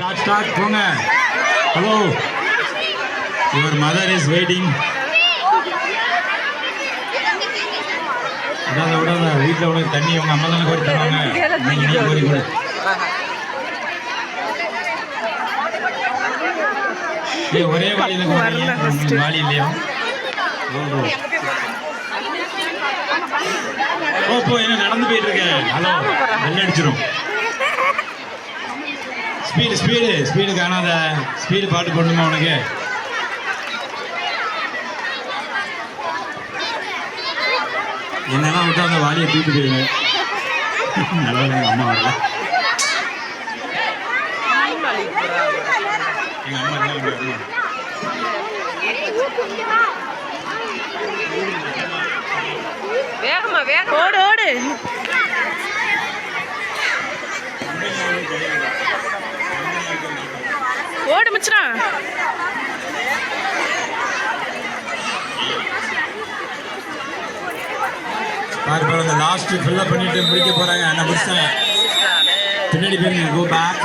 Start. போங்க. Hello. Your mother is waiting. விடாத வீட்டில் உனக்கு தண்ணி உங்க அம்மா தானே கோரி தருவாங்க. நீ கோரி கொடு. ஒரே வாளியில் வாளி இல்லையா? போ என்ன நடந்து போயிட்டு இருக்கேன். ஹலோ வெள்ள அடிச்சிடும். ஸ்பீடு காணாத. ஸ்பீடு பாட்டு போடணுமா உனக்கு? என்னெல்லாம் விட்டு அந்த வாலியை தூக்கிட்டு போயிருவேன். நல்லா எங்கள் அம்மா வரல. எங்கள் அம்மா என்ன ஓடு ஓடு மச்சனா. பாரு இந்த லாஸ்ட் ஃபில்லப் பண்ணிட்டு முடிக்க போறாங்க. என்ன புடிச்சாங்க பின்னாடி போயிருங்க. Go back.